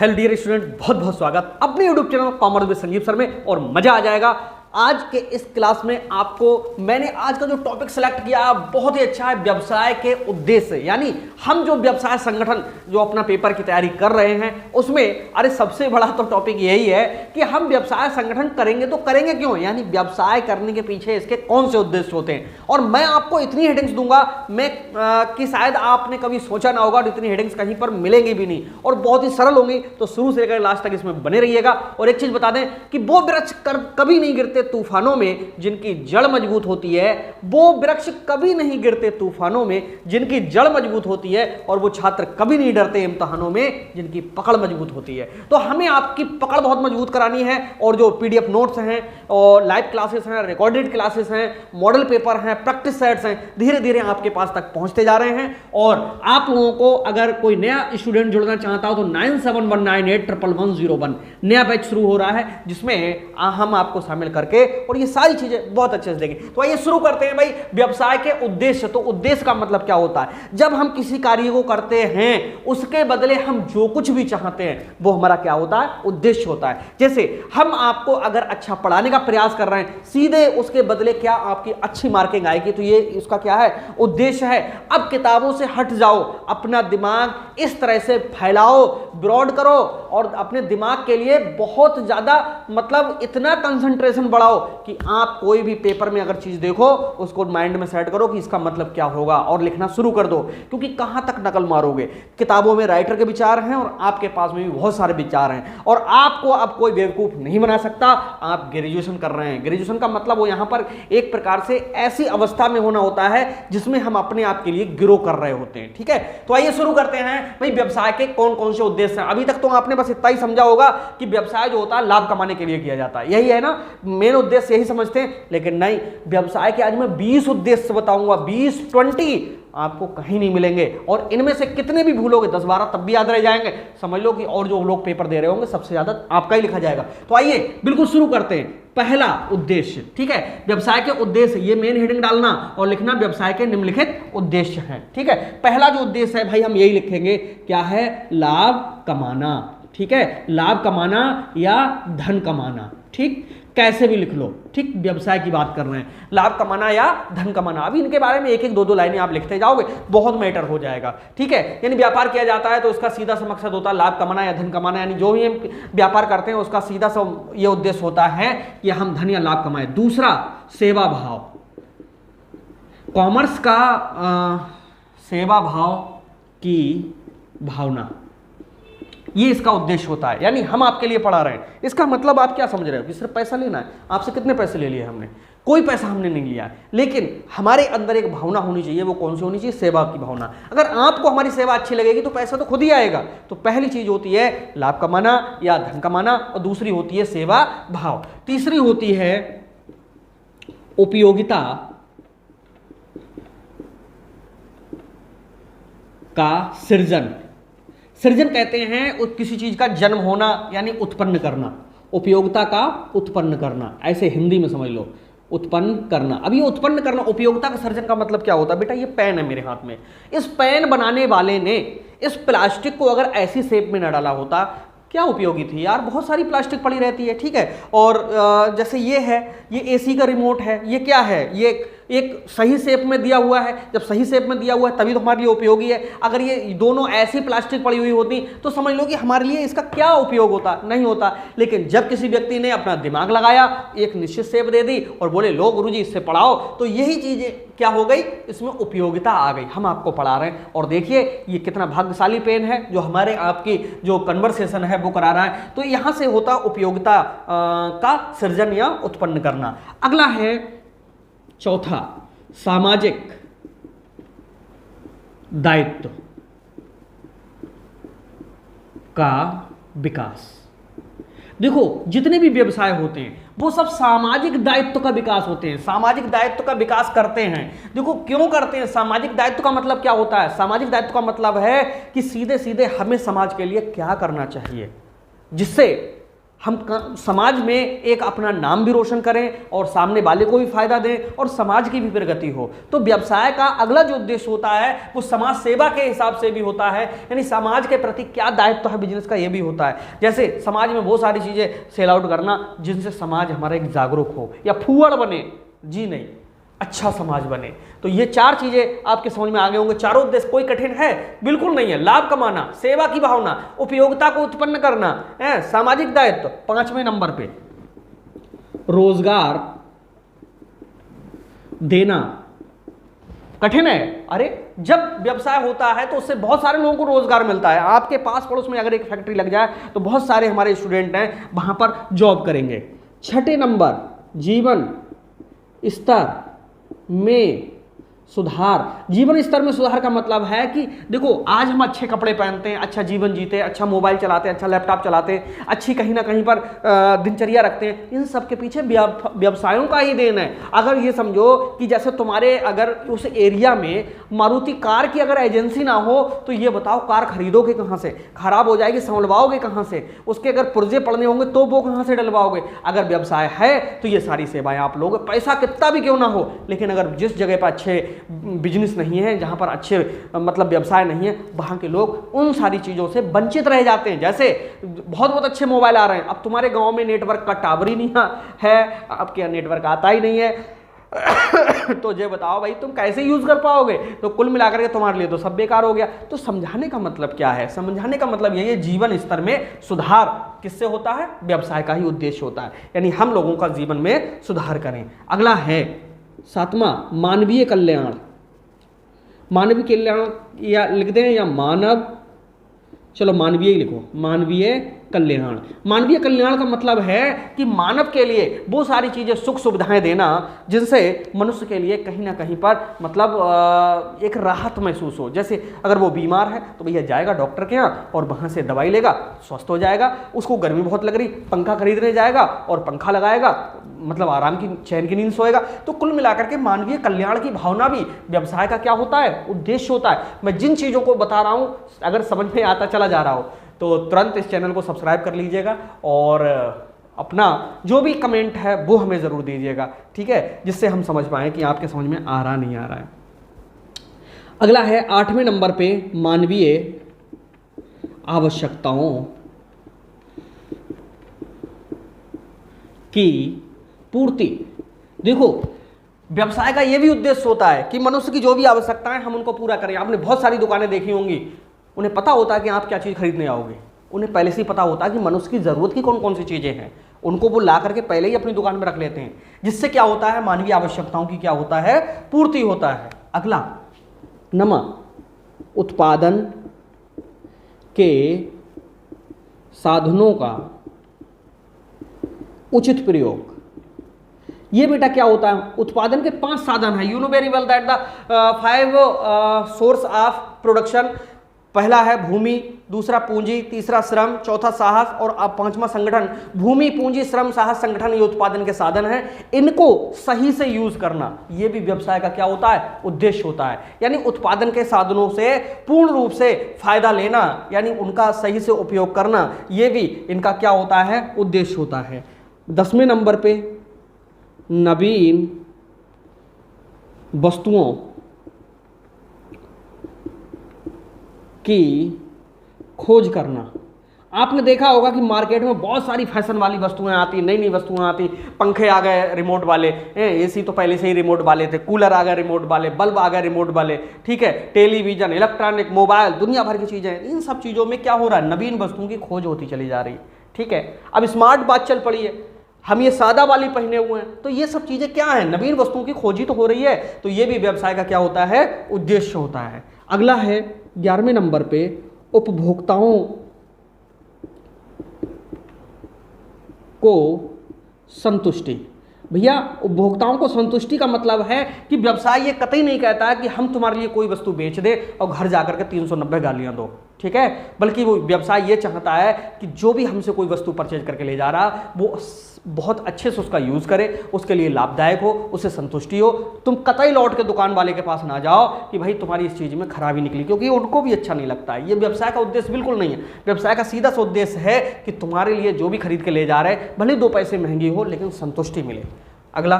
Hello dear student, बहुत बहुत स्वागत अपने YouTube channel commerce with Sanjeev sir में। और मजा आ जाएगा आज के इस क्लास में। आपको मैंने आज का जो टॉपिक सेलेक्ट किया बहुत ही अच्छा है, व्यवसाय के उद्देश्य। यानी हम जो व्यवसाय संगठन जो अपना पेपर की तैयारी कर रहे हैं उसमें अरे सबसे बड़ा तो टॉपिक यही है कि हम व्यवसाय संगठन करेंगे तो करेंगे क्यों, यानी व्यवसाय करने के पीछे इसके कौन से उद्देश्य होते हैं। और मैं आपको इतनी हेडिंग्स दूंगा कि शायद आपने कभी सोचा ना होगा, और इतनी हेडिंग्स कहीं पर मिलेंगी भी नहीं और बहुत ही सरल होंगी। तो शुरू से लेकर लास्ट तक इसमें बने रहिएगा। और एक चीज बता दें कि वो वृक्ष कभी नहीं गिरते तूफानों में जिनकी जड़ मजबूत होती है, वो वृक्ष कभी नहीं गिरते तूफानों में जिनकी जड़ मजबूत होती है, और वो छात्र कभी नहीं डरते इम्तिहानों में जिनकी पकड़ मजबूत होती है। तो हमें आपकी पकड़ बहुत मजबूत करानी है। और जो पीडीएफ नोट्स हैं और लाइव क्लासेस हैं, रिकॉर्डेड क्लासेस हैं, मॉडल पेपर हैं, प्रैक्टिस सेट्स हैं, धीरे धीरे आपके पास तक पहुंचते जा रहे हैं। और आप लोगों को अगर कोई नया स्टूडेंट जुड़ना चाहता हो तो 9719811101 नया बैच शुरू हो रहा है, जिसमें हम आपको शामिल करके और ये सारी चीजें बहुत अच्छे से देंगे। तो आइए शुरू करते हैं भाई। व्यवसाय के उद्देश्य, तो उद्देश्य का मतलब क्या होता है? जब हम किसी कार्य को करते हैं उसके बदले हम जो कुछ भी चाहते हैं वो हमारा क्या होता है? उद्देश्य होता है। जैसे हम आपको अगर अच्छा पढ़ाने का प्रयास कर रहे हैं, सीधे उसके बदले क्या आपकी अच्छी मार्किंग आएगी, तो ये उसका क्या है? उद्देश्य है। अब किताबों से हट जाओ, अपना दिमाग इस तरह से फैलाओ, ब्रॉड करो और अपने दिमाग के लिए बहुत ज्यादा मतलब इतना कंसंट्रेशन बढ़ाओ कि आप कोई भी पेपर में अगर चीज देखो उसको माइंड में सेट करो कि इसका मतलब क्या होगा और लिखना शुरू कर दो। क्योंकि कहां तक नकल मारोगे? किताबों में राइटर के विचार हैं और आपके पास में भी बहुत सारे विचार हैं, और आपको अब कोई बेवकूफ नहीं बना सकता। आप ग्रेजुएशन कर रहे हैं, ग्रेजुएशन का मतलब वो यहां पर एक प्रकार से ऐसी अवस्था में होना होता है जिसमें हम अपने आप के लिए ग्रो कर रहे होते हैं। ठीक है, तो आइए शुरू करते हैं भाई। व्यवसाय के कौन कौन से उद्देश्य हैं? अभी तक तो आपने बस इतना ही समझा होगा कि व्यवसाय जो होता है लाभ कमाने के लिए किया जाता है, यही है ना, मेन उद्देश्य यही समझते हैं। लेकिन नहीं, व्यवसाय के आज मैं 20 उद्देश्य बताऊंगा, 20 आपको कहीं नहीं मिलेंगे। और इनमें से कितने भी भूलोगे 10-12 तब भी याद रह जाएंगे। समझ लो कि और जो लोग पेपर दे रहे होंगे सबसे ज्यादा आपका ही लिखा जाएगा। तो आइए बिल्कुल शुरू करते हैं। पहला उद्देश्य, ठीक है, व्यवसाय के उद्देश्य, ये मेन हेडिंग डालना और लिखना व्यवसाय के निम्नलिखित उद्देश्य हैं। ठीक है, पहला जो उद्देश्य है भाई हम यही लिखेंगे, क्या है? लाभ कमाना। ठीक है, लाभ कमाना या धन कमाना। ठीक, कैसे भी लिख लो। ठीक, व्यवसाय की बात कर रहे हैं, लाभ कमाना या धन कमाना। अभी इनके बारे में एक एक दो लाइनें आप लिखते जाओगे, बहुत मैटर हो जाएगा। ठीक है, यानी व्यापार किया जाता है तो उसका सीधा सा मकसद होता है लाभ कमाना या धन कमाना। यानी जो भी हम व्यापार करते हैं उसका सीधा सा ये उद्देश्य होता है कि हम धन या लाभ कमाएं। दूसरा, सेवा भाव। कॉमर्स का सेवा भाव की भावना, ये इसका उद्देश्य होता है। यानी हम आपके लिए पढ़ा रहे हैं, इसका मतलब आप क्या समझ रहे हो कि सिर्फ पैसा लेना है? आपसे कितने पैसे ले लिए हमने? कोई पैसा हमने नहीं लिया, लेकिन हमारे अंदर एक भावना होनी चाहिए। वो कौन सी होनी चाहिए? सेवा की भावना। अगर आपको हमारी सेवा अच्छी लगेगी तो पैसा तो खुद ही आएगा। तो पहली चीज होती है लाभ कमाना या धन कमाना, और दूसरी होती है सेवा भाव। तीसरी होती है उपयोगिता का सृजन। सृजन कहते हैं किसी चीज का जन्म होना, यानी उत्पन्न करना। उपयोगिता का उत्पन्न करना, ऐसे हिंदी में समझ लो, उत्पन्न करना। अब ये उत्पन्न करना, उपयोगिता का सृजन का मतलब क्या होता है? बेटा ये पेन है मेरे हाथ में, इस पेन बनाने वाले ने इस प्लास्टिक को अगर ऐसी शेप में न डाला होता, क्या उपयोगी थी यार? बहुत सारी प्लास्टिक पड़ी रहती है। ठीक है, और जैसे ये है, ये एसी का रिमोट है, ये क्या है? ये एक सही शेप में दिया हुआ है। जब सही शेप में दिया हुआ है तभी तो हमारे लिए उपयोगी है। अगर ये दोनों ऐसी प्लास्टिक पड़ी हुई होती तो समझ लो कि हमारे लिए इसका क्या उपयोग होता? नहीं होता। लेकिन जब किसी व्यक्ति ने अपना दिमाग लगाया, एक निश्चित शेप दे दी और बोले लो गुरुजी इससे पढ़ाओ, तो यही चीजें क्या हो गई? इसमें उपयोगिता आ गई। हम आपको पढ़ा रहे हैं और देखिए ये कितना भाग्यशाली पेन है जो हमारे आपकी जो कन्वर्सेशन है वो करा रहा है। तो यहां से होता उपयोगिता का सृजन या उत्पन्न करना। अगला है चौथा, सामाजिक दायित्व का विकास। देखो जितने भी व्यवसाय होते हैं वो सब सामाजिक दायित्व का विकास होते हैं, सामाजिक दायित्व का विकास करते हैं। देखो क्यों करते हैं? सामाजिक दायित्व का मतलब क्या होता है? सामाजिक दायित्व का मतलब है कि सीधे सीधे हमें समाज के लिए क्या करना चाहिए जिससे समाज में एक अपना नाम भी रोशन करें और सामने वाले को भी फायदा दें और समाज की भी प्रगति हो। तो व्यवसाय का अगला जो उद्देश्य होता है वो समाज सेवा के हिसाब से भी होता है, यानी समाज के प्रति क्या दायित्व है बिजनेस का, ये भी होता है। जैसे समाज में बहुत सारी चीजें सेल आउट करना जिनसे समाज हमारा एक जागरूक हो, या फूहड़ बने, जी नहीं, अच्छा समाज बने। तो ये 4 चीजें आपके समझ में आ गए होंगे। चारों उद्देश्य कोई कठिन है बिल्कुल नहीं है। लाभ कमाना, सेवा की भावना, उपयोगिता को उत्पन्न करना है, सामाजिक दायित्व। 5वें नंबर पे रोजगार देना। कठिन है? अरे जब व्यवसाय होता है तो उससे बहुत सारे लोगों को रोजगार मिलता है। आपके पास पड़ोस में अगर एक फैक्ट्री लग जाए तो बहुत सारे हमारे स्टूडेंट हैं वहां पर जॉब करेंगे। 6 नंबर जीवन स्तर में सुधार। जीवन स्तर में सुधार का मतलब है कि देखो आज हम अच्छे कपड़े पहनते हैं, अच्छा जीवन जीते हैं, अच्छा मोबाइल चलाते हैं, अच्छा लैपटॉप चलाते हैं, अच्छी कहीं ना कहीं पर दिनचर्या रखते हैं। इन सब के पीछे व्यवसायों का ही देन है। अगर ये समझो कि जैसे तुम्हारे अगर उस एरिया में मारुति कार की अगर एजेंसी ना हो तो ये बताओ कार खरीदोगे कहाँ से, खराब हो जाएगी, संभलवाओगे कहाँ से, उसके अगर पुर्जे पड़ने होंगे तो वो कहाँ से डलवाओगे। अगर व्यवसाय है तो ये सारी सेवाएं आप लोग, पैसा कितना भी क्यों ना हो, लेकिन अगर जिस जगह पर अच्छे बिजनेस नहीं है, जहां पर अच्छे मतलब व्यवसाय नहीं है, वहां के लोग उन सारी चीजों से वंचित रह जाते हैं। जैसे बहुत अच्छे मोबाइल आ रहे हैं, अब तुम्हारे गांव में नेटवर्क का टावर ही नहीं है, अब क्या नेटवर्क आता ही नहीं है तो ये बताओ भाई तुम कैसे यूज कर पाओगे। तो कुल मिलाकर के तुम्हारे लिए तो सब बेकार हो गया। तो समझाने का मतलब क्या है? समझाने का मतलब यही है, जीवन स्तर में सुधार किससे होता है? व्यवसाय का ही उद्देश्य होता है, यानी हम लोगों का जीवन में सुधार करें। अगला है 7वां मानवीय कल्याण। मानवीय कल्याण या लिख दें या मानव, चलो मानवीय लिखो, मानवीय कल्याण। मानवीय कल्याण का मतलब है कि मानव के लिए वो सारी चीजें, सुख सुविधाएं देना जिनसे मनुष्य के लिए कहीं ना कहीं पर मतलब एक राहत महसूस हो। जैसे अगर वो बीमार है तो भैया जाएगा डॉक्टर के यहाँ और वहां से दवाई लेगा, स्वस्थ हो जाएगा। उसको गर्मी बहुत लग रही, पंखा खरीदने जाएगा और पंखा लगाएगा, मतलब आराम की चैन की नींद सोएगा। तो कुल मिलाकर के मानवीय कल्याण की भावना भी व्यवसाय का क्या होता है? उद्देश्य होता है। मैं जिन चीजों को बता रहा हूं अगर समझ में आता चला जा रहा हो तो तुरंत इस चैनल को सब्सक्राइब कर लीजिएगा और अपना जो भी कमेंट है वो हमें ज़रूर दीजिएगा, ठीक है, जिससे हम समझ पाएँ कि आपके समझ में आ रहा नहीं आ रहा है। अगला है 8वें नंबर पे मानवीय आवश्यकताओं की पूर्ति। देखो व्यवसाय का यह भी उद्देश्य होता है कि मनुष्य की जो भी आवश्यकताएं हम उनको पूरा करें। आपने बहुत सारी दुकानें देखी होंगी, उन्हें पता होता है कि आप क्या चीज़ खरीदने आओगे, उन्हें पहले से ही पता होता है कि मनुष्य की ज़रूरत की कौन कौन सी चीज़ें हैं, उनको वो ला करके पहले ही अपनी दुकान में रख लेते हैं, जिससे क्या होता है? मानवीय आवश्यकताओं की क्या होता है? पूर्ति होता है। अगला 9वां उत्पादन के साधनों का उचित प्रयोग। ये बेटा क्या होता है? उत्पादन के 5 साधन है। You know very well that the 5 source of production. पहला है भूमि, दूसरा पूंजी, तीसरा श्रम, चौथा साहस और अब 5वां संगठन। भूमि, पूंजी, श्रम, साहस, संगठन ये उत्पादन के साधन हैं। इनको सही से यूज करना ये भी व्यवसाय का क्या होता है? उद्देश्य होता है। यानी उत्पादन के साधनों से पूर्ण रूप से फायदा लेना, यानी उनका सही से उपयोग करना, ये भी इनका क्या होता है? उद्देश्य होता है। 10वें नंबर पे नवीन वस्तुओं की खोज करना। आपने देखा होगा कि मार्केट में बहुत सारी फैशन वाली वस्तुएं आती, नई नई वस्तुएं आती। पंखे आ गए रिमोट वाले, एसी तो पहले से ही रिमोट वाले थे, कूलर आ गए रिमोट वाले, बल्ब आ गए रिमोट वाले, ठीक है, टेलीविजन, इलेक्ट्रॉनिक, मोबाइल, दुनिया भर की चीजें। इन सब चीजों में क्या हो रहा है? नवीन वस्तुओं की खोज होती चली जा रही, ठीक है। अब स्मार्ट वॉच चल पड़ी है, हम ये सादा वाली पहने हुए हैं, तो ये सब चीजें क्या है? नवीन वस्तुओं की खोज ही तो हो रही है। तो ये भी व्यवसाय का क्या होता है? उद्देश्य होता है। अगला है 11वें नंबर पे उपभोक्ताओं को संतुष्टि। भैया उपभोक्ताओं को संतुष्टि का मतलब है कि व्यवसाय ये कतई नहीं कहता है कि हम तुम्हारे लिए कोई वस्तु बेच दे और घर जाकर के 390 गालियां दो, ठीक है, बल्कि वो व्यवसाय ये चाहता है कि जो भी हमसे कोई वस्तु परचेज करके ले जा रहा वो बहुत अच्छे से उसका यूज करे, उसके लिए लाभदायक हो, उससे संतुष्टि हो। तुम कतई लौट के दुकान वाले के पास ना जाओ कि भाई तुम्हारी इस चीज में खराबी निकली, क्योंकि उनको भी अच्छा नहीं लगता है। ये व्यवसाय का उद्देश्य बिल्कुल नहीं है। व्यवसाय का सीधा सा उद्देश्य है कि तुम्हारे लिए जो भी खरीद के ले जा रहे हैं भले 2 पैसे महंगी हो लेकिन संतुष्टि मिले। अगला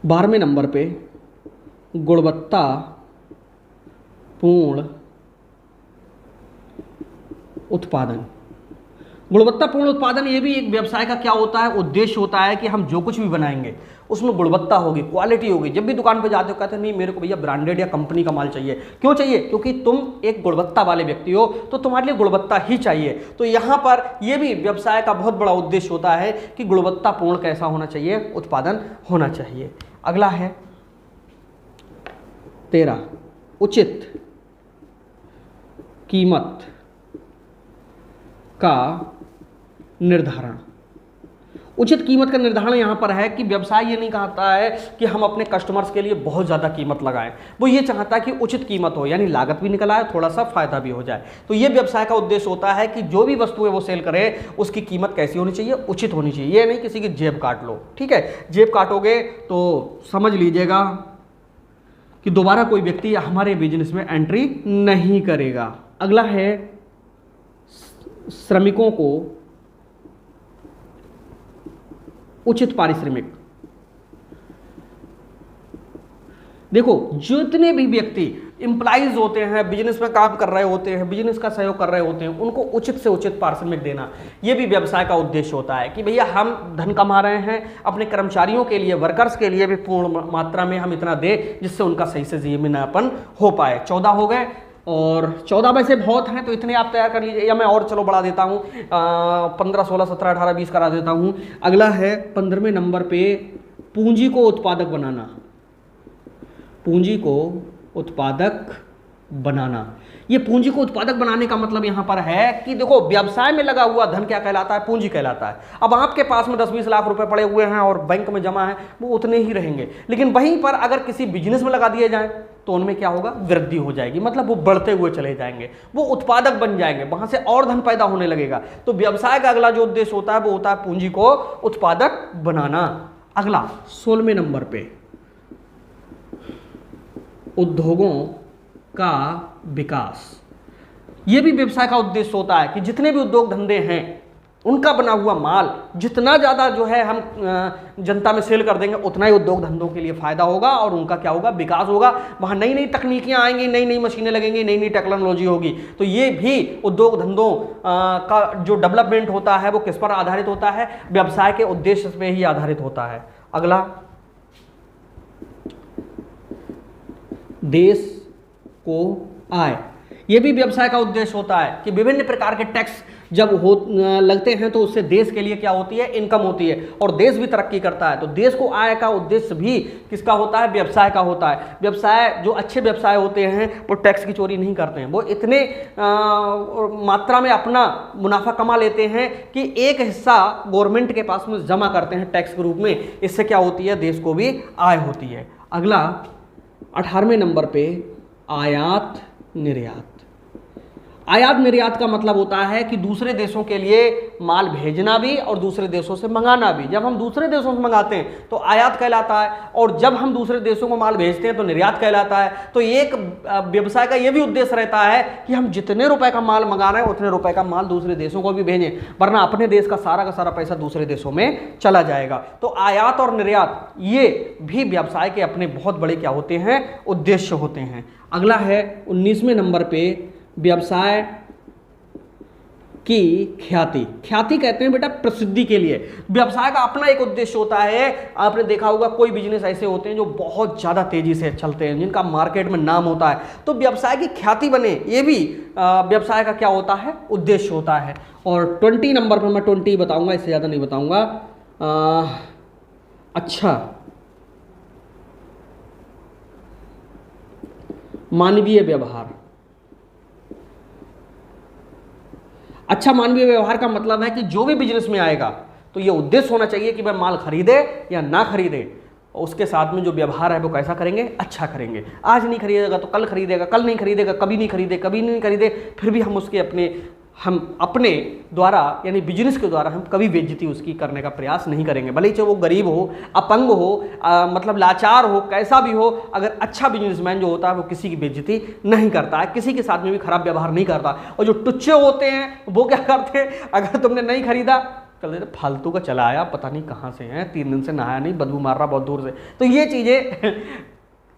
12वें नंबर पे गुणवत्तापूर्ण उत्पादन। गुणवत्तापूर्ण उत्पादन ये भी एक व्यवसाय का क्या होता है, उद्देश्य होता है कि हम जो कुछ भी बनाएंगे उसमें गुणवत्ता होगी, क्वालिटी होगी। जब भी दुकान पे जाते हो कहते हो नहीं मेरे को भैया ब्रांडेड या कंपनी का माल चाहिए। क्यों चाहिए? क्योंकि तुम एक गुणवत्ता वाले व्यक्ति हो, तो तुम्हारे लिए गुणवत्ता ही चाहिए। तो यहाँ पर ये भी व्यवसाय का बहुत बड़ा उद्देश्य होता है कि गुणवत्तापूर्ण कैसा होना चाहिए, उत्पादन होना चाहिए। अगला है 13 उचित कीमत का निर्धारण। उचित कीमत का निर्धारण यहां पर है कि व्यवसाय ये नहीं चाहता है कि हम अपने कस्टमर्स के लिए बहुत ज़्यादा कीमत लगाएं, वो ये चाहता है कि उचित कीमत हो, यानी लागत भी निकल आए, थोड़ा सा फायदा भी हो जाए। तो ये व्यवसाय का उद्देश्य होता है कि जो भी वस्तुएं वो सेल करे उसकी कीमत कैसी होनी चाहिए, उचित होनी चाहिए। ये नहीं किसी की जेब काट लो, ठीक है, जेब काटोगे तो समझ लीजिएगा कि दोबारा कोई व्यक्ति हमारे बिजनेस में एंट्री नहीं करेगा। अगला है श्रमिकों को उचित पारिश्रमिक। देखो जितने भी व्यक्ति एम्प्लॉइज होते हैं, बिजनेस में काम कर रहे होते हैं, बिजनेस का सहयोग कर रहे होते हैं, उनको उचित से उचित पारिश्रमिक देना, ये भी व्यवसाय का उद्देश्य होता है कि भैया हम धन कमा रहे हैं, अपने कर्मचारियों के लिए, वर्कर्स के लिए भी पूर्ण मात्रा में हम इतना दें जिससे उनका सही से जीवनयापन हो पाए। 14 हो गए और 14 में से बहुत हैं तो इतने आप तैयार कर लीजिए, या मैं और चलो बढ़ा देता हूँ, 15, 16, 17, 18, 20 करा देता हूँ। अगला है 15वें नंबर पे पूंजी को उत्पादक बनाना। पूंजी को उत्पादक बनाना, ये पूंजी को उत्पादक बनाने का मतलब यहां पर है कि देखो व्यवसाय में लगा हुआ धन क्या कहलाता है, पूंजी कहलाता है। अब आपके पास में 10-20 लाख रुपए पड़े हुए हैं और बैंक में जमा है, वो उतने ही रहेंगे, लेकिन वहीं पर अगर किसी बिजनेस में लगा दिए जाएं तो उनमें क्या होगा, वृद्धि हो जाएगी, मतलब वो बढ़ते हुए चले जाएंगे, वो उत्पादक बन जाएंगे, वहां से और धन पैदा होने लगेगा। तो व्यवसाय का अगला जो उद्देश्य होता है वो होता है पूंजी को उत्पादक बनाना। अगला 16वें नंबर पे उद्योगों का विकास। यह भी व्यवसाय का उद्देश्य होता है कि जितने भी उद्योग धंधे हैं उनका बना हुआ माल जितना ज़्यादा जो है हम जनता में सेल कर देंगे उतना ही उद्योग धंधों के लिए फायदा होगा और उनका क्या होगा, विकास होगा। वहाँ नई नई तकनीकियाँ आएंगी, नई नई मशीनें लगेंगी, नई नई टेक्नोलॉजी होगी। तो ये भी उद्योग धंधों का जो डेवलपमेंट होता है वो किस पर आधारित होता है, व्यवसाय के उद्देश्य पे ही आधारित होता है। अगला देश को आय, ये भी व्यवसाय का उद्देश्य होता है कि विभिन्न प्रकार के टैक्स जब लगते हैं तो उससे देश के लिए क्या होती है, इनकम होती है और देश भी तरक्की करता है। तो देश को आय का उद्देश्य भी किसका होता है, व्यवसाय का होता है। व्यवसाय जो अच्छे व्यवसाय होते हैं वो टैक्स की चोरी नहीं करते हैं, वो इतने मात्रा में अपना मुनाफा कमा लेते हैं कि एक हिस्सा गवर्नमेंट के पास में जमा करते हैं टैक्स के रूप में। इससे क्या होती है, देश को भी आय होती है। अगला 18वें नंबर पे आयात निर्यात। आयात निर्यात का मतलब होता है कि दूसरे देशों के लिए माल भेजना भी और दूसरे देशों से मंगाना भी। जब हम दूसरे देशों से मंगाते हैं तो आयात कहलाता है और जब हम दूसरे देशों को माल भेजते हैं तो निर्यात कहलाता है। तो एक व्यवसाय का यह भी उद्देश्य रहता है कि हम जितने रुपए का माल मंगा रहे हैं उतने रुपए का माल दूसरे देशों को भी भेजें, वरना अपने देश का सारा पैसा दूसरे देशों में चला जाएगा। तो आयात और निर्यात ये भी व्यवसाय के अपने बहुत बड़े क्या होते हैं, उद्देश्य होते हैं। अगला है 19वें नंबर पे व्यवसाय की ख्याति। ख्याति कहते हैं बेटा प्रसिद्धि के लिए। व्यवसाय का अपना एक उद्देश्य होता है। आपने देखा होगा कोई बिजनेस ऐसे होते हैं जो बहुत ज़्यादा तेजी से चलते हैं, जिनका मार्केट में नाम होता है, तो व्यवसाय की ख्याति बने, ये भी व्यवसाय का क्या होता है, उद्देश्य होता है। और 20 नंबर पर मैं 20 बताऊंगा, इससे ज़्यादा नहीं बताऊंगा। अच्छा मानवीय व्यवहार। अच्छा मानवीय व्यवहार का मतलब है कि जो भी बिजनेस में आएगा तो ये उद्देश्य होना चाहिए कि वह माल खरीदे या ना खरीदे, उसके साथ में जो व्यवहार है वो कैसा करेंगे, अच्छा करेंगे। आज नहीं खरीदेगा तो कल खरीदेगा, कल नहीं खरीदेगा कभी नहीं खरीदे, फिर भी हम उसके अपने द्वारा यानी बिजनेस के द्वारा हम कभी बेइज्जती उसकी करने का प्रयास नहीं करेंगे। भले ही चाहे वो गरीब हो, अपंग हो, मतलब लाचार हो, कैसा भी हो, अगर अच्छा बिजनेसमैन जो होता है वो किसी की बेइज्जती नहीं करता है, किसी के साथ में भी खराब व्यवहार नहीं करता। और जो टुच्चे होते हैं वो क्या करते हैं, अगर तुमने नहीं खरीदा चल देते, फालतू का चला आया, पता नहीं कहाँ से है, 3 दिन से नहाया नहीं, बदबू मार रहा बहुत दूर से। तो ये चीज़ें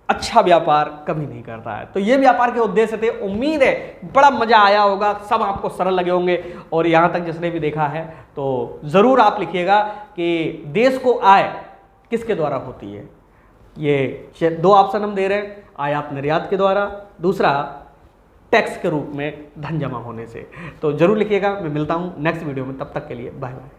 अच्छा व्यापार कभी नहीं करता है। तो ये व्यापार के उद्देश्य थे। उम्मीद है बड़ा मजा आया होगा, सब आपको सरल लगे होंगे। और यहाँ तक जिसने भी देखा है तो ज़रूर आप लिखिएगा कि देश को आय किसके द्वारा होती है। ये 2 ऑप्शन हम दे रहे हैं, आयात निर्यात के द्वारा, दूसरा टैक्स के रूप में धन जमा होने से। तो ज़रूर लिखिएगा। मैं मिलता हूँ नेक्स्ट वीडियो में, तब तक के लिए बाय बाय।